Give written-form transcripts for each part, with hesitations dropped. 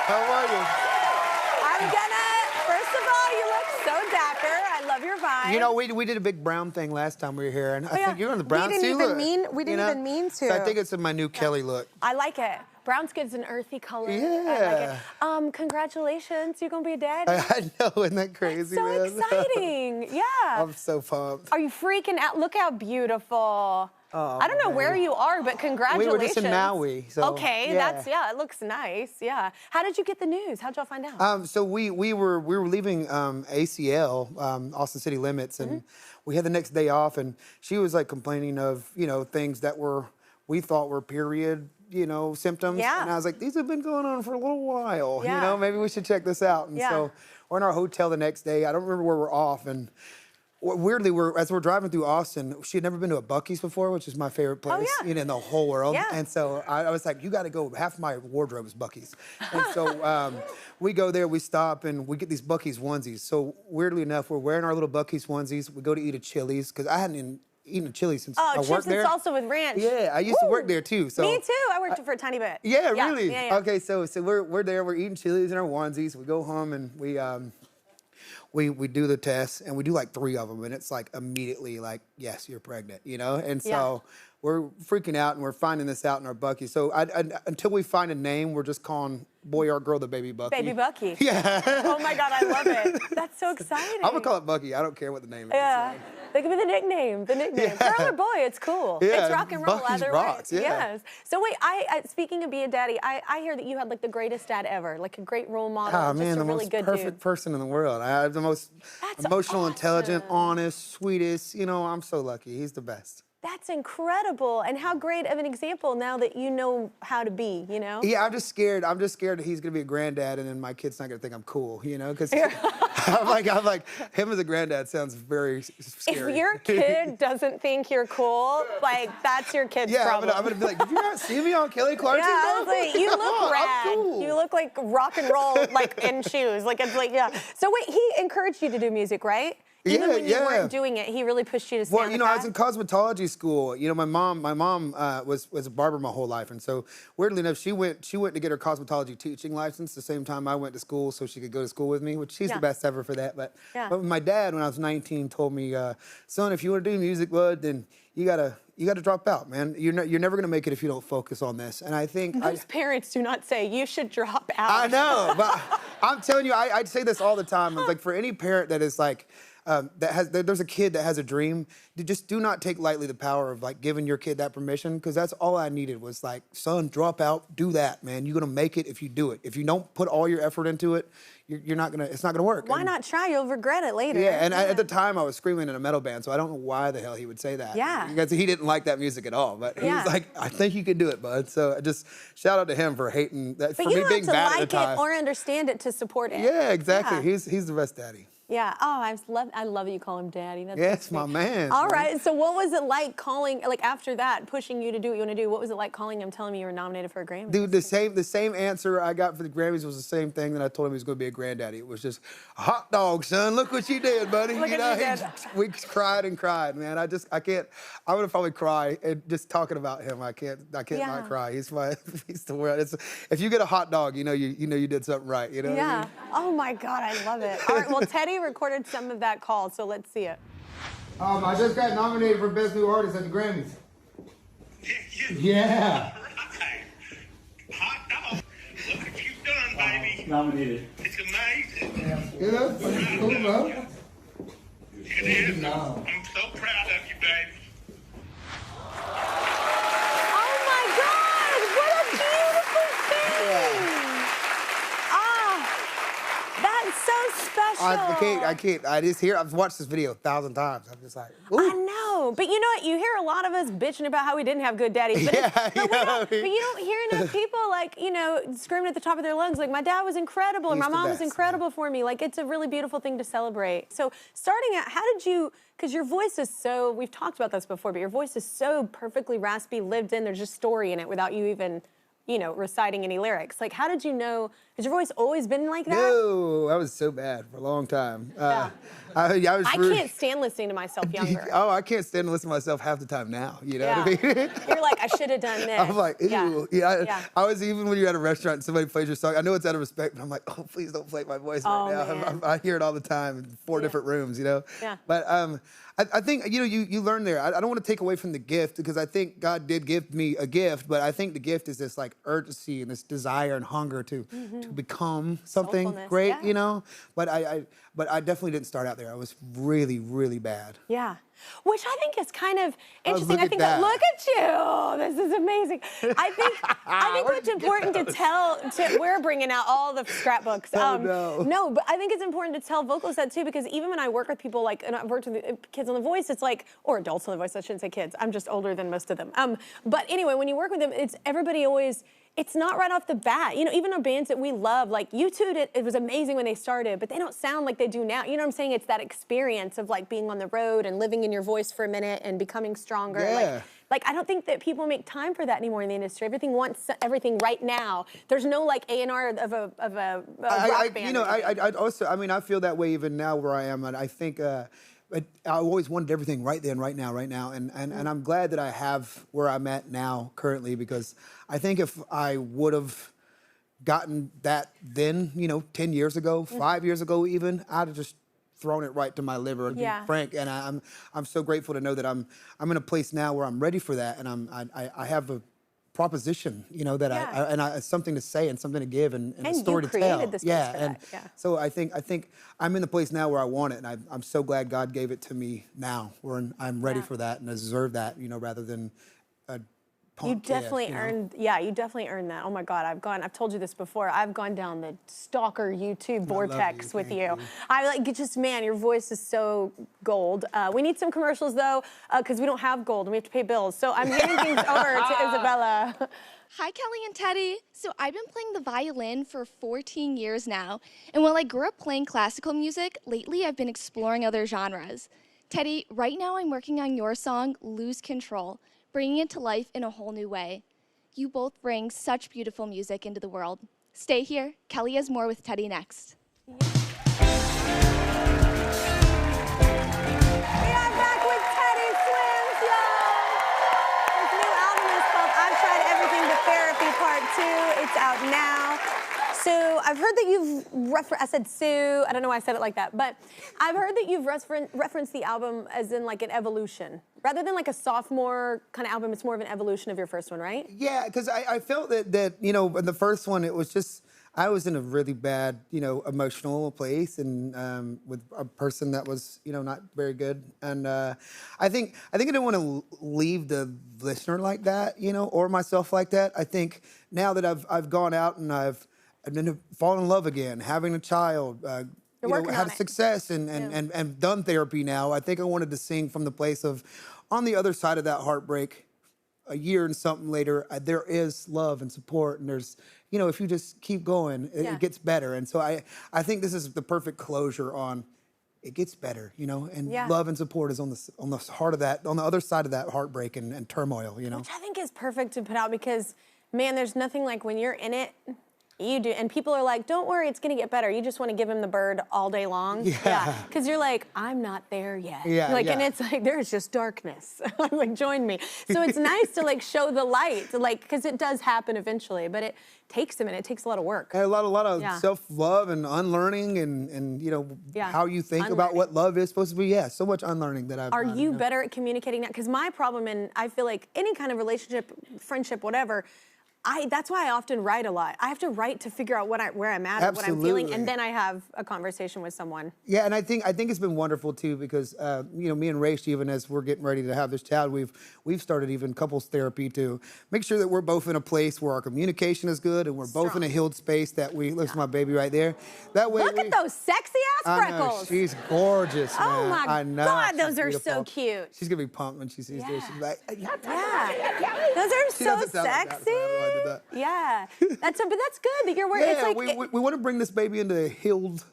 How are you? First of all, you look so dapper. I love your vibe. You know, we did a big brown thing last time we were here, and I think you're on the brown We didn't even mean to. So I think it's in my new Kelly look. I like it. Brown's good. It's an earthy color. Yeah. I like it. Congratulations. You're going to be a dad. I know, isn't that crazy, That's so exciting. Yeah. I'm so pumped. Are you freaking out? Look how beautiful. Oh, I don't know where you are, but congratulations. We were just in Maui. So, okay, it looks nice. Yeah. How did you get the news? How'd y'all find out? So we were leaving ACL, Austin City Limits, and we had the next day off, and she was like complaining of, you know, things that we thought were period, you know, symptoms. Yeah. And I was like, these have been going on for a little while. Yeah. You know, maybe we should check this out. And so we're in our hotel the next day. I don't remember where we're off, and weirdly, as we're driving through Austin, she had never been to a Buc-ee's before, which is my favorite place in the whole world. Yeah. And so I was like, you got to go. Half my wardrobe is Buc-ee's. And so we go there, we stop, and we get these Buc-ee's onesies. So weirdly enough, we're wearing our little Buc-ee's onesies. We go to eat at Chili's, because I hadn't eaten a Chili's since I worked there. Oh, chips and salsa with ranch. Yeah, I used to work there too. So me too. I worked for a tiny bit. Yeah, really? Yeah. Okay, so we're there, we're eating Chili's in our onesies. We go home, and we do the test, and we do like 3 of them, and it's like immediately like, yes, you're pregnant, you know? And so we're freaking out, and we're finding this out in our Bucky. So until we find a name, we're just calling boy or girl the baby Bucky. Baby Bucky. Yeah. Oh my God, I love it. That's so exciting. I'm gonna call it Bucky. I don't care what the name is. Yeah. That could be the nickname. Yeah. Girl or boy, it's cool. Yeah, it's rock and roll Bucky's either rocks, way. yeah. Yes. So wait, speaking of being a daddy, I hear that you had like the greatest dad ever, like a great role model, Oh, just man, a the really most good perfect dude. person in the world. I have the most emotional, intelligent, honest, sweetest. You know, I'm so lucky. He's the best. That's incredible. And how great of an example now that you know how to be, you know? Yeah, I'm just scared that he's gonna be a granddad, and then my kid's not gonna think I'm cool, you know? Because I'm like, him as a granddad sounds very scary. If your kid doesn't think you're cool, like, that's your kid's problem. I'm gonna be like, did you not see me on Kelly Clarkson Show? I was like, you look rad. I'm cool. You look like rock and roll, like, in shoes. Like, it's like, So wait, he encouraged you to do music, right? Even when you weren't doing it, he really pushed you to stay on the I path? was in cosmetology school. You know, my mom was a barber my whole life, and so weirdly enough, she went to get her cosmetology teaching license the same time I went to school, so she could go to school with me, which she's the best ever for that. But my dad, when I was 19, told me, son, if you want to do music, bud, then you gotta drop out, man. You're never gonna make it if you don't focus on this. And I think most parents do not say you should drop out. I know, but I'm telling you, I say this all the time. It's like for any parent that is like. There's a kid that has a dream, just do not take lightly the power of like giving your kid that permission, because that's all I needed was like, son, drop out, do that, man. You're gonna make it if you do it. If you don't put all your effort into it, it's not gonna work. Why not try? You'll regret it later. Yeah, and at the time I was screaming in a metal band, so I don't know why the hell he would say that. Yeah. Because he didn't like that music at all, but he was like, I think you can do it, bud. So just shout out to him for hating that, for me being bad at the time. But you don't have to like it or understand it to support it. Yeah, exactly. Yeah. He's the best daddy. Yeah. Oh, I love that you call him daddy. That's yes, my man. All right. So what was it like calling, like after that, pushing you to do what you want to do? What was it like calling him, telling me you were nominated for a Grammy? Dude, the same answer I got for the Grammys was the same thing that I told him he was going to be a granddaddy. It was just, hot dog, son. Look what you did, buddy. Look what you did. We cried and cried, man. I can't. I would probably cry and just talking about him. I can't not cry. He's the world. If you get a hot dog, you know you did something right. You know. Yeah. What I mean? Oh my God, I love it. All right. Well, Teddy recorded some of that call, so let's see it. I just got nominated for Best New Artist at the Grammys. Yeah. Right. Hot dog. Look what you've done, baby. Nominated. It's amazing. You know, it's cool, bro. It is. I'm so proud of you, baby. Oh my God, what a beautiful thing. That's so special. I can't. I've watched this video 1,000 times. I'm just like, ooh. I know, but you know what? You hear a lot of us bitching about how we didn't have good daddies. But, but you don't hear enough people like, screaming at the top of their lungs, like, my dad was incredible and my mom was incredible for me. Like, it's a really beautiful thing to celebrate. So starting out, how did you, because your voice is so, we've talked about this before, but your voice is so perfectly raspy, lived in, there's just story in it without you even you know, reciting any lyrics. Like, how did you know? Has your voice always been like that? No, I was so bad for a long time. Yeah. I can't stand listening to myself younger. Oh, I can't stand to listen to myself half the time now. You know what I mean? You're like, I should have done this. I'm like, ew. Yeah. I was, even when you're at a restaurant and somebody plays your song, I know it's out of respect, but I'm like, oh, please don't play my voice right now. Man. I hear it all the time in 4 different rooms, you know? Yeah. But I think, you know, you learn there. I don't want to take away from the gift, because I think God did give me a gift, but I think the gift is this like urgency and this desire and hunger to become something great, you know? But I definitely didn't start out there. I was really, really bad. Yeah. Which I think is kind of interesting. look I think at that. look at you. This is amazing. I think what's important to tell, we're bringing out all the scrapbooks. No. No, but I think it's important to tell vocalists that too, because even when I work with people, like, and I've worked with kids on The Voice, it's like, or adults on The Voice, I shouldn't say kids. I'm just older than most of them. But anyway, when you work with them, it's everybody always, it's not right off the bat. You know, even our bands that we love, like U2, it was amazing when they started, but they don't sound like they do now. You know what I'm saying? It's that experience of like being on the road and living in your voice for a minute and becoming stronger. Yeah. Like I don't think that people make time for that anymore in the industry. Everything wants everything right now. There's no like A&R of a rock band. You know, I also, I mean, I feel that way even now where I am, and I think I always wanted everything right then, right now, and I'm glad that I have where I'm at now currently, because I think if I would have gotten that then, you know, 10 years ago, 5 years ago even, I'd have just thrown it right to my liver, to be frank. And I'm so grateful to know that I'm in a place now where I'm ready for that, and I have a proposition, you know, that I something to say and something to give and a story to tell. This and so I think I'm in the place now where I want it, and I'm so glad God gave it to me now, where I'm ready for that and deserve that, you know, rather than a punk you definitely kid, you know? earned, you definitely earned that. Oh my God, I've told you this before. I've gone down the stalker YouTube vortex with you. I like, just, man, your voice is so gold. We need some commercials though, because we don't have gold and we have to pay bills. So I'm handing things over to Isabella. Hi, Kelly and Teddy. So I've been playing the violin for 14 years now. And while I grew up playing classical music, lately I've been exploring other genres. Teddy, right now I'm working on your song, Lose Control, bringing it to life in a whole new way. You both bring such beautiful music into the world. Stay here. Kelly has more with Teddy next. We are back with Teddy Swims, y'all. His new album is called I've Tried Everything But Therapy Part 2. It's out now. So I've heard that you've I said Sue, I don't know why I said it like that, but I've heard that you've referenced the album as in like an evolution. Rather than like a sophomore kind of album, it's more of an evolution of your first one, right? Yeah, because I felt that, you know, in the first one, it was just, I was in a really bad, you know, emotional place, and with a person that was, you know, not very good. And I think I didn't want to leave the listener like that, you know, or myself like that. I think now that I've gone out and I've been fallen in love again, having a child, you know, had success and done therapy now, I think I wanted to sing from the place of, on the other side of that heartbreak, a year and something later, there is love and support, and there's, you know, if you just keep going, it gets better. And so I think this is the perfect closure on, it gets better, you know, and love and support is on the heart of that, on the other side of that heartbreak and turmoil, you know. Which I think is perfect to put out, because, man, there's nothing like when you're in it, you do, and people are like, don't worry, it's gonna get better. You just want to give him the bird all day long. Because you're like, I'm not there yet. And it's like, there's just darkness. Like, join me. So it's nice to like show the light, like, because it does happen eventually, but it takes a minute. It takes a lot of work. And a lot of self-love and unlearning and you know, how you think about what love is supposed to be. Yeah, so much unlearning that I've Are done, you better at communicating that? Because my problem, and I feel like any kind of relationship, friendship, whatever, that's why I often write a lot. I have to write to figure out where I'm at, or what I'm feeling, and then I have a conversation with someone. Yeah, and I think it's been wonderful too, because you know, me and Raish, even as we're getting ready to have this child, we've started even couples therapy to make sure that we're both in a place where our communication is good and we're both in a healed space, that we listen to my baby right there. That way, look at those sexy ass freckles. I know, she's gorgeous, man. Oh my I know, God, those are beautiful. So cute. She's gonna be pumped when she sees this. She's like, those are so sexy. Yeah, but that's good that you're working. Yeah, it's like we want to bring this baby into a healed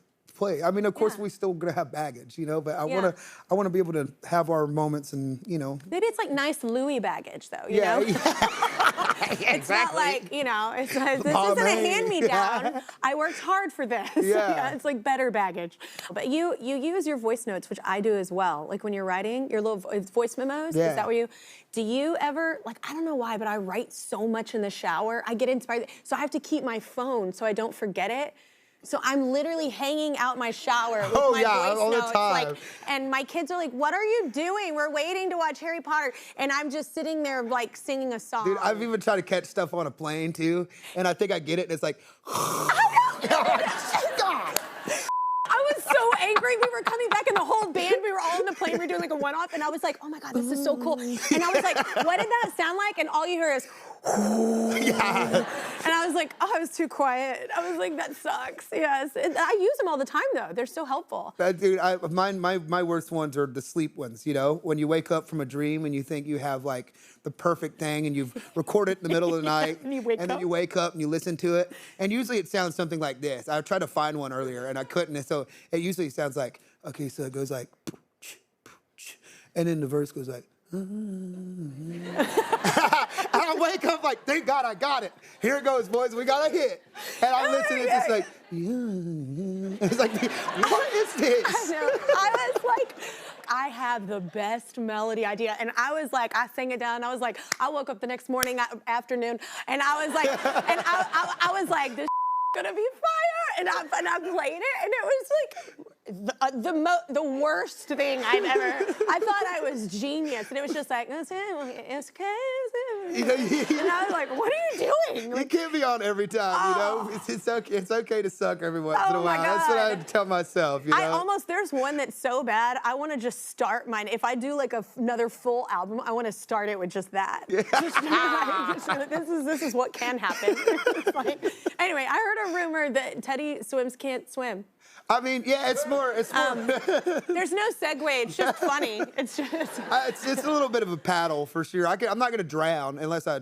play. I mean, of course, we still gonna have baggage, you know, but I wanna be able to have our moments and, you know. Maybe it's like nice Louis baggage, though, you know? Yeah, it's not like, you know, this isn't a hand-me-down. Yeah. I worked hard for this. Yeah. It's like better baggage. But you use your voice notes, which I do as well. Like when you're writing, your little voice memos, is that what do you ever, like, I don't know why, but I write so much in the shower. I get inspired. So I have to keep my phone so I don't forget it. So I'm literally hanging out my shower with my voice all notes. the time. Like, and my kids are like, what are you doing? We're waiting to watch Harry Potter. And I'm just sitting there like singing a song. Dude, I've even tried to catch stuff on a plane too. And I think I get it. And it's like, I was so angry. We were coming back and the whole band, we were all in the plane, we were doing like a one-off. And I was like, oh my God, this is so cool. And I was like, what did that sound like? And all you hear is, yeah. And I was like, oh, I was too quiet. I was like, that sucks. Yes. I use them all the time, though. They're so helpful. Dude, my worst ones are the sleep ones, you know? When you wake up from a dream and you think you have, like, the perfect thing and you've recorded it in the middle of the night. And then you wake up and you listen to it. And usually it sounds something like this. I tried to find one earlier and I couldn't. And so it usually sounds like, okay, so it goes like, and then the verse goes like, and I wake up like, thank God I got it. Here it goes, boys. We got a hit. And I'm listening, it's just like, It's like, what is this? I know. I was like, I have the best melody idea. And I was like, I sang it down. I was like, I woke up the next morning, afternoon, and I was like, I was like, this gonna be fire. And I played it, and it was like, the worst thing I've ever. I thought I was genius, and it was just like, it's okay. And I was like, what are you doing? You can't be on every time, you know? It's okay to suck every once in a while. That's what I tell myself, you know? There's one that's so bad, I want to just start mine. If I do like another full album, I want to start it with just that. Yeah. This is what can happen. Like, anyway, I heard a rumor that Teddy can't swim. I mean, yeah, it's more. There's no segue. It's just funny. It's just. It's a little bit of a paddle for sure. I'm not gonna drown unless I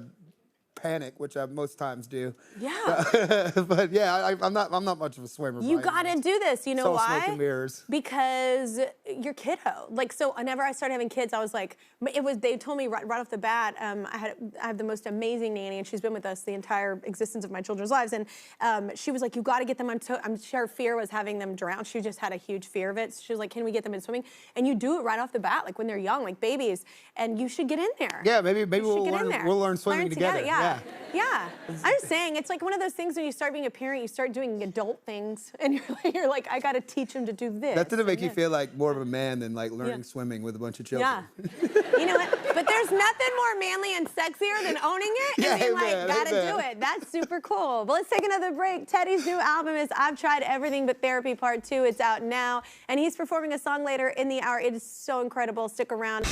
panic, which I most times do. Yeah. But yeah, I'm not much of a swimmer. You gotta do this. You know why? Smoke and mirrors. Because you're kiddo. Like, so whenever I started having kids, I was like, they told me right off the bat, I have the most amazing nanny, and she's been with us the entire existence of my children's lives. And she was like, you gotta get them on. I'm sure her fear was having them drown. She just had a huge fear of it. So she was like, can we get them in swimming? And you do it right off the bat, like when they're young, like babies. And you should get in there. Yeah, maybe we'll learn swimming together. Yeah. I'm just saying, it's like one of those things when you start being a parent, you start doing adult things, and you're like, I gotta teach them to do this. That didn't make you feel like more of a man than like learning swimming with a bunch of children. Yeah. You know what? But there's nothing more manly and sexier than owning it and being like, gotta do it. That's super cool. But let's take another break. Teddy's new album is I've Tried Everything But Therapy Part 2. It's out now, and he's performing a song later in the hour. It is so incredible. Stick around.